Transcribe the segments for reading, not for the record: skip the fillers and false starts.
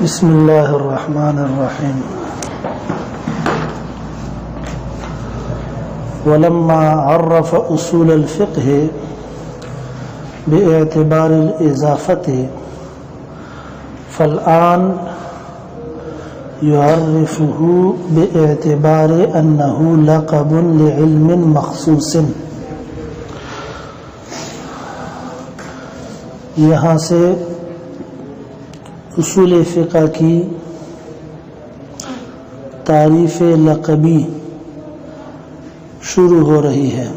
بسم الله الرحمن الرحيم. ولما عرف أصول الفقه باعتبار الإضافة فالآن يعرفه باعتبار أنه لقب لعلم مخصوص. یہاں سے اصول فقہ کی تعریف لقبی شروع ہو رہی ہے.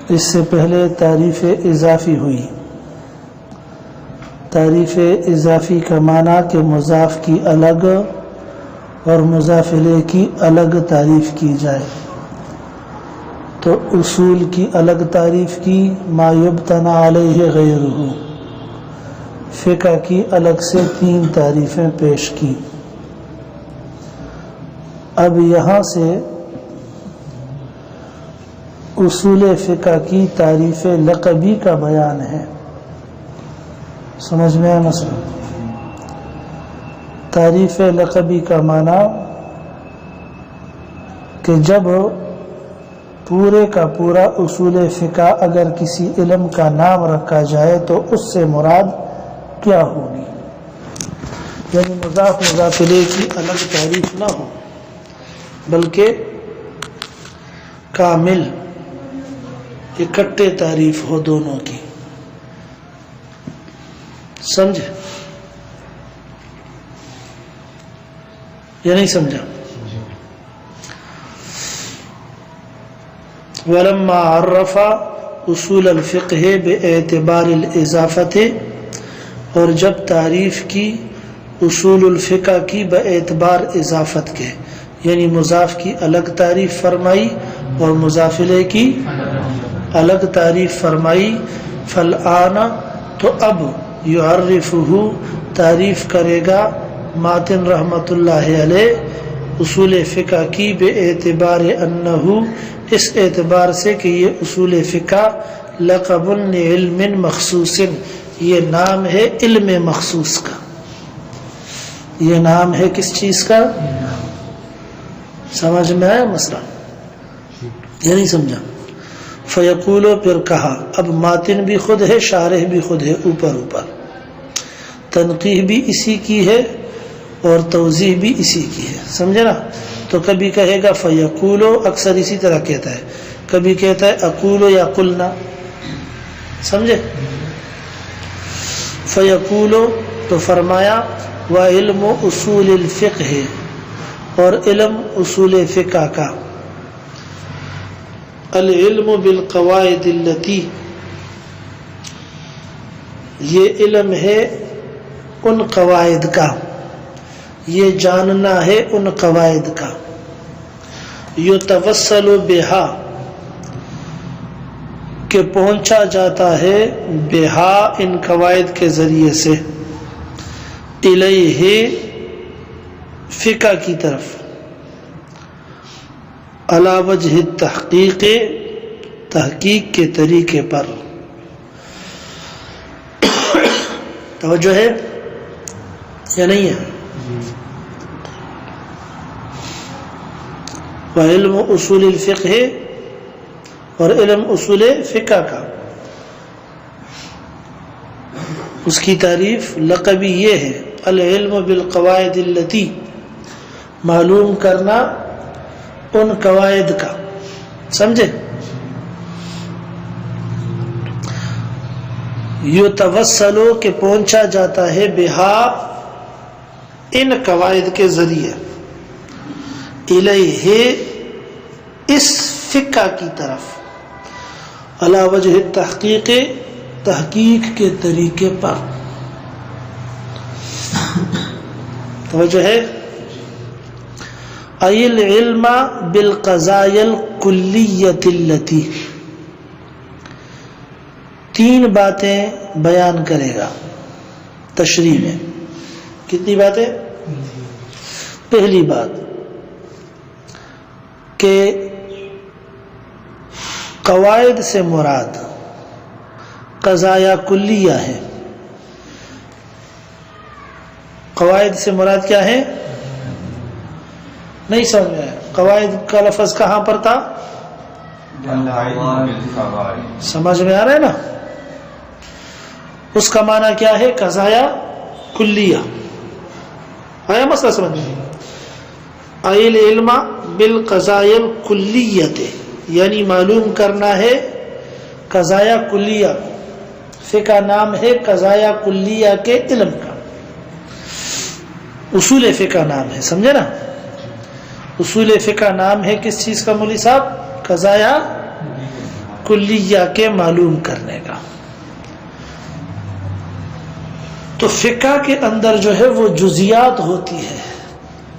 اس سے پہلے تعریف اضافی ہوئی. تعریف اضافی کا معنی کہ مضاف کی الگ اور مضاف الیہ کی الگ تعریف کی جائے. تو اصول کی الگ تعریف کی، ما یبتنی علیہ غیرہ. فقہ کی الگ سے 3 تعریفیں پیش کی. اب یہاں سے اصول فقہ کی تعریف لقبی کا بیان ہے. سمجھ میں آیا مسئلہ؟ تعریف لقبی کا معنی کہ جب پورے کا پورا اصول فقہ اگر کسی علم کا نام رکھا جائے تو اس سے مراد کیا ہوگی. یعنی مضاف الیہ کی الگ تعریف نہ ہو بلکہ کامل اکٹھے تعریف ہو دونوں کی. سمجھے یا نہیں سمجھا؟ ولما عرف اصول الفقہ باعتبار الاضافۃ، اور جب تعریف کی اصول الفقہ کی باعتبار اضافت کے، یعنی مضاف کی الگ تعریف فرمائی اور مضاف الیہ کی الگ تعریف فرمائی. فالآن، تو اب یعرفہ تعریف کرے گا ماتن رحمت اللہ علیہ اصول فقہ کی باعتبار انہ، اس اعتبار سے کہ یہ اصول فقہ لقب لعلم مخصوص، یہ نام ہے علم مخصوص کا. یہ نام ہے کس چیز کا؟ سمجھ میں آیا مسئلہ یا نہیں سمجھا؟ فیقول، پھر کہا. اب ماتن بھی خود ہے، شارح بھی خود ہے، اوپر اوپر تنقیح بھی اسی کی ہے اور توضیح بھی اسی کی ہے. سمجھے نا؟ تو کبھی کہے گا فیقولو، اکثر اسی طرح کہتا ہے. کبھی کہتا ہے اقولو یا قلنا. سمجھے؟ فیقولو تو فرمایا وعلم اصول الفقہ، اور علم اصول فقہ کا، العلم بالقواعد التی، یہ علم ہے ان قواعد کا، یہ جاننا ہے ان قواعد کا. یتوسل بہا، کہ پہنچا جاتا ہے، بہا ان قواعد کے ذریعے سے، الیہ فقہ کی طرف، علی وجہ التحقیق، تحقیق کے طریقے پر. توجہ ہے یا نہیں ہے؟ وعلم اصول الفقہ، اور علم اصول فقہ کا، اس کی تعریف لقبی یہ ہے العلم بالقواعد التی، معلوم کرنا ان قواعد کا. سمجھے؟ یتوسلو کہ پہنچا جاتا ہے، بہا ان قواعد کے ذریعے، الیہ اس فقہ کی طرف، علی وجہ التحقیق، تحقیق کے طریقے پر. توجہ ہے؟ ای العلم بالقضایا الکلیۃ التی، 3 باتیں بیان کرے گا تشریح میں. کتنی باتیں؟ پہلی بات کہ قواعد سے مراد قضایا کلیہ ہے. قواعد سے مراد کیا ہے؟ نہیں سمجھ میں آیا. قواعد کا لفظ کہاں پر تھا؟ سمجھ میں آ رہا ہے نا؟ اس کا معنی کیا ہے؟ قضایا کلیہ. آیا مسئلہ سمجھ میں؟ ایل علم بالقضایا الکلیۃ، یعنی معلوم کرنا ہے قضایا کلیہ کو. فقہ نام ہے قضایا کلیہ کے علم کا، اصول فقہ نام ہے، سمجھے نا؟ اصول فقہ نام ہے کس چیز کا مولوی صاحب؟ قضایا کلیہ کے معلوم کرنے کا. تو فقہ کے اندر جو ہے وہ جزیات ہوتی ہے،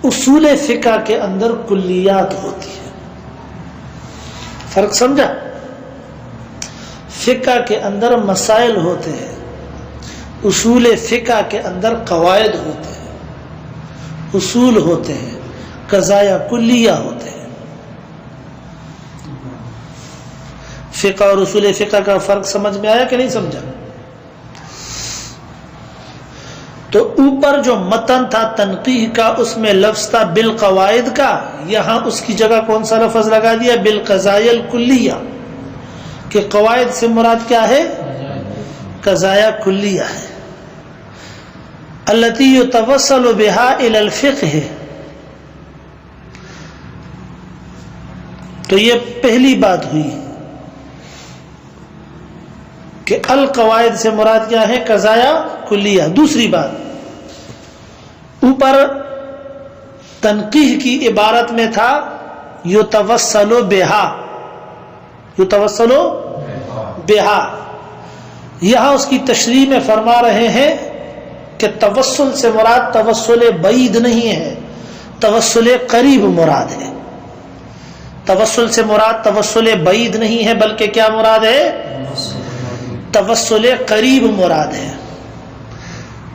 اصول فقہ کے اندر کلیات ہوتی ہے. فرق سمجھا؟ فقہ کے اندر مسائل ہوتے ہیں، اصول فقہ کے اندر قواعد ہوتے ہیں، اصول ہوتے ہیں، قضایا کلیہ ہوتے ہیں. فقہ اور اصول فقہ کا فرق سمجھ میں آیا کہ نہیں سمجھا؟ تو اوپر جو متن تھا تنقیح کا اس میں لفظ تھا بالقواعد کا، یہاں اس کی جگہ کون سا لفظ لگا دیا؟ بالقضایا الکلیہ، کہ قواعد سے مراد کیا ہے؟ قضایا کلیہ ہے. التی یتوصل بها الی الفقہ. تو یہ پہلی بات ہوئی کہ القواعد سے مراد کیا ہے؟ قضایا کلیہ. دوسری بات، اوپر تنقیح کی عبارت میں تھا یتوصل بہا، یتوصل بہا. یہاں اس کی تشریح میں فرما رہے ہیں کہ توسل سے مراد توسل بعید نہیں ہے، توسل قریب مراد ہے. توسل سے مراد توسل بعید نہیں ہے بلکہ کیا مراد ہے؟ توسل قریب مراد ہے.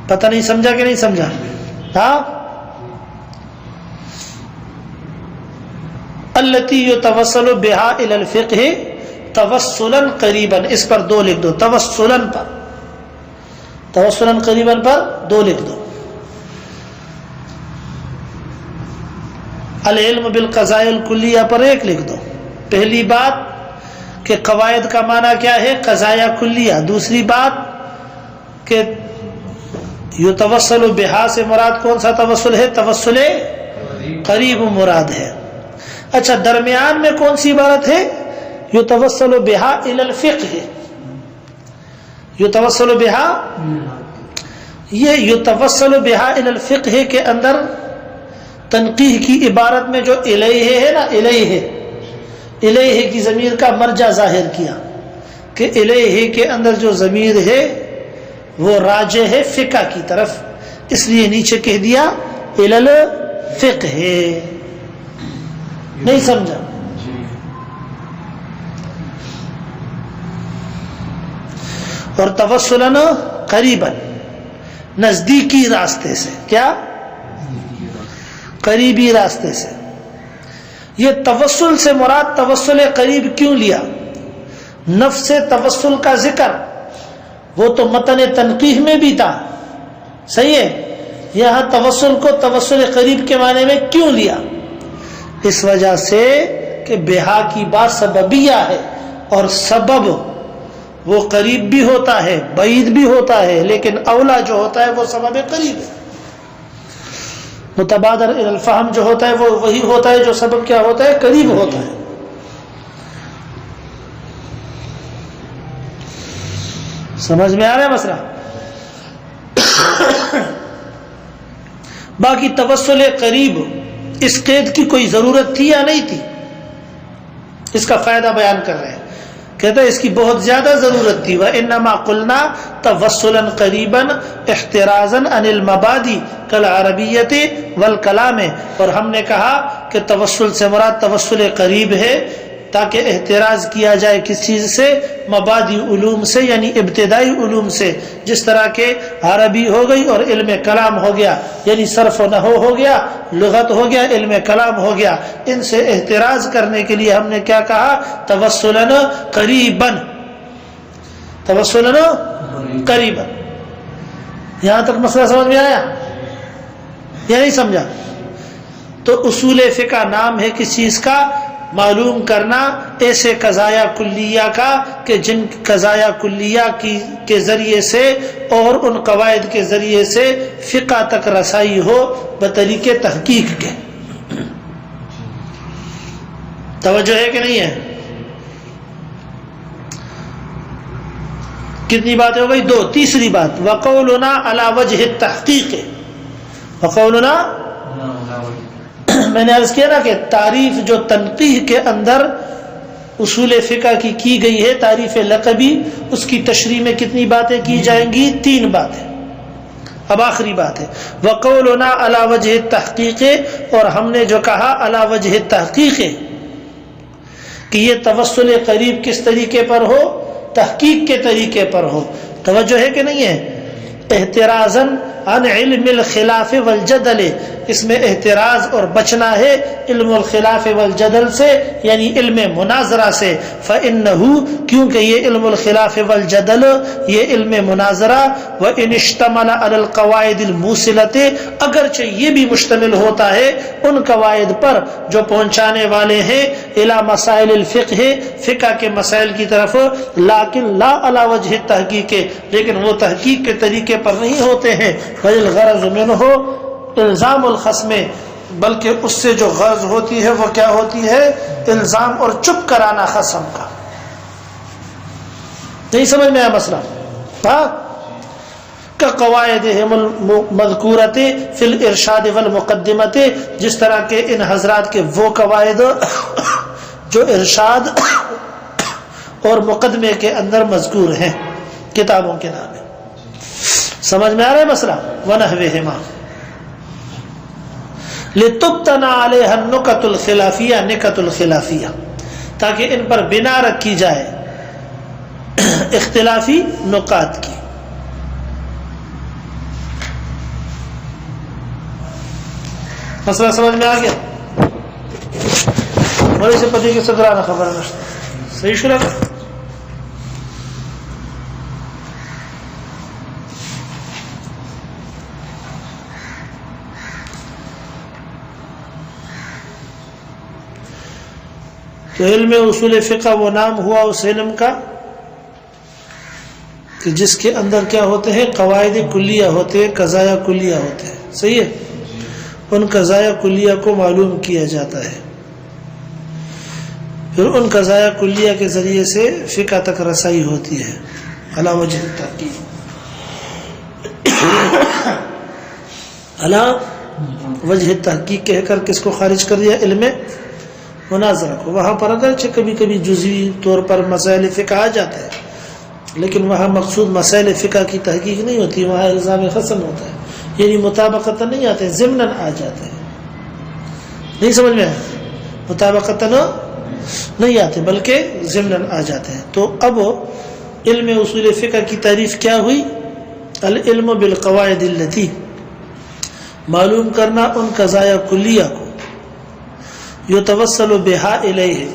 پتہ نہیں سمجھا کہ نہیں سمجھا؟ ہاں. التی یتوصل بہا الی الفقہ توسلا قریبا، اس پر 2 لکھ دو. توسلا پر، توسلا قریبا پر 2 لکھ دو. العلم بالقضایا الکلیہ پر 1 لکھ دو. پہلی بات کہ قواعد کا معنی کیا ہے؟ قضایا کلیہ. دوسری بات کہ یتوصل بہا سے مراد کون سا توسل ہے؟ توسل قریب مراد ہے. اچھا، درمیان میں کون سی عبارت ہے؟ یتوصل بہا الی الفقہ. یتوصل بہا، یہ یتوصل بہا الی الفقہ کے اندر تنقیح کی عبارت میں جو الیہ ہے نا، الیہ، الیہ کی ضمیر کا مرجع ظاہر کیا کہ الیہ کے اندر جو ضمیر ہے وہ راجع ہے فقہ کی طرف، اس لیے نیچے کہہ دیا الی الفقہ. نہیں سمجھا؟ اور توسلاً قریباً، نزدیکی راستے سے. کیا؟ قریبی راستے سے. یہ توسل سے مراد توسل قریب کیوں لیا؟ نفس توسل کا ذکر وہ تو متن تنقیح میں بھی تھا، صحیح ہے. یہاں توسل کو توسل قریب کے معنی میں کیوں لیا؟ اس وجہ سے کہ بہا کی بات سببیہ ہے، اور سبب وہ قریب بھی ہوتا ہے بعید بھی ہوتا ہے، لیکن اولا جو ہوتا ہے وہ سبب قریب ہے. متبادر الی الفہم جو ہوتا ہے وہ وہی ہوتا ہے جو سبب کیا ہوتا ہے؟ قریب ہوتا ہے. سمجھ میں آ رہا ہے مسئلہ؟ باقی توسل قریب اس قید کی کوئی ضرورت تھی یا نہیں تھی؟ اس کا فائدہ بیان کر رہے ہیں. کہتا ہے اس کی بہت زیادہ ضرورت تھی. وَإِنَّمَا قُلْنَا تَوَسُّلًا قَرِيبًا احترازًا عَنِ الْمَبَادِئِ كَالْعَرَبِيَّةِ وَالْكَلَامِ. اور ہم نے کہا کہ توسل سے مراد توسل قریب ہے تاکہ احتراز کیا جائے کس چیز سے؟ مبادی علوم سے، یعنی ابتدائی علوم سے، جس طرح کہ عربی ہو گئی اور علم کلام ہو گیا، یعنی صرف و نحو ہو گیا، لغت ہو گیا، علم کلام ہو گیا. ان سے احتراز کرنے کے لیے ہم نے کیا کہا؟ توسلاً قریباً، توسلاً قریباً. یہاں تک مسئلہ سمجھ میں آیا؟ یا نہیں سمجھا؟ تو اصول فقہ نام ہے کس چیز کا؟ معلوم کرنا ایسے قضایا کلیہ کا کہ جن قضایا کلیہ کے ذریعے سے اور ان قواعد کے ذریعے سے فقہ تک رسائی ہو بطریق تحقیق کے. توجہ ہے کہ نہیں ہے؟ کتنی باتیں ہو گئی؟ 2. تیسری بات وقولنا علی وجہ التحقیق. وقولنا میں نے عرض کیا نا کہ تعریف جو تنقیح کے اندر اصول فقہ کی گئی ہے تعریف لقبی، اس کی تشریح میں کتنی باتیں کی جائیں گی؟ 3 باتیں. اب آخری بات ہے وقولنا علی وجہ التحقیق، اور ہم نے جو کہا علی وجہ التحقیق کہ یہ توسل قریب کس طریقے پر ہو؟ تحقیق کے طریقے پر ہو. توجہ ہے کہ نہیں ہے؟ احترازاً عن علم الخلاف والجدل، اس میں احتراز اور بچنا ہے علم الخلاف والجدل سے، یعنی علم مناظرہ سے. فإنه، کیونکہ یہ علم الخلاف والجدل، یہ علم مناظرہ، وإن اشتمل على القواعد الموصلة، اگرچہ یہ بھی مشتمل ہوتا ہے ان قواعد پر جو پہنچانے والے ہیں الى مسائل الفقہ، فقہ کے مسائل کی طرف، لیکن لا علی وجہ التحقیق، لیکن وہ تحقیق کے طریقے پر نہیں ہوتے ہیں. فالغرض منہ الزام الخصم، بلکہ اس سے جو غرض ہوتی ہے وہ کیا ہوتی ہے؟ الزام اور چپ کرانا خصم کا. نہیں سمجھ میں آیا مسئلہ؟ ہاں، كقواعدهم المذکورۃ فی الارشاد والمقدمۃ، جس طرح کے ان حضرات کے وہ قواعد جو ارشاد اور مقدمے کے اندر مذکور ہیں کتابوں کے نام. سمجھ میں آ رہا ہے مسئلہ؟ ونحوہما لتبتنى علیہ النکت الخلافیہ، نکت الخلافیہ، تاکہ ان پر بنا رکھی جائے اختلافی نکات کی. مسئلہ سمجھ میں آ گیا؟ بڑے سے پتی کے صدرانہ خبر نشتا صحیح شروع. تو علم اصول فقہ وہ نام ہوا اس علم کا کہ جس کے اندر کیا ہوتے ہیں؟ قواعد کلیہ ہوتے ہیں، قضایا کلیہ ہوتے ہیں. صحیح ہے؟ ان قضایا کلیہ کو معلوم کیا جاتا ہے، پھر ان قضایا کلیہ کے ذریعے سے فقہ تک رسائی ہوتی ہے علی وجہ التحقیق. علی وجہ التحقیق کہہ کر کس کو خارج کر دیا؟ علم مناظرہ کو. وہاں پر اگرچہ کبھی کبھی جزوی طور پر مسائل فقہ آ جاتے ہیں، لیکن وہاں مقصود مسائل فقہ کی تحقیق نہیں ہوتی، وہاں الزام خصم ہوتا ہے، یعنی مطابقت نہیں آتے، ضمناً آ جاتے ہیں. نہیں سمجھ میں آیا؟ مطابقت نہیں آتے بلکہ ضمناً آ جاتے ہیں. تو اب علم اصول فقہ کی تعریف کیا ہوئی؟ العلم بالقواعد التي، معلوم کرنا ان قضایا کلیہ کو، یتوسل بہا الیہ،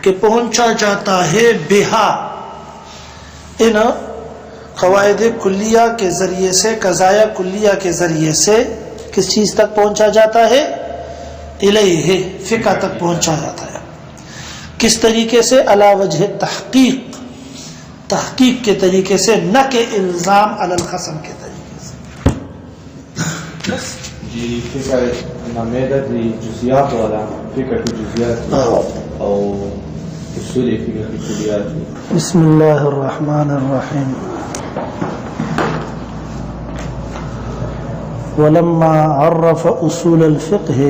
کہ پہنچا جاتا ہے بہا، ان قواعد کلیہ کے ذریعے سے، قضایا کلیہ کے ذریعے سے کس چیز تک پہنچا جاتا ہے؟ الیہ، فقہ تک پہنچا جاتا ہے. کس طریقے سے؟ علی وجہ تحقیق، تحقیق کے طریقے سے، نہ کہ الزام علی الخصم کے طریقے سے. جی فقہ نامیدہ دی جزیات والا فقہ کی جزیات او اصول فقہ کی کلیات. بسم اللہ الرحمن الرحیم. ولما عرف اصول الفقہ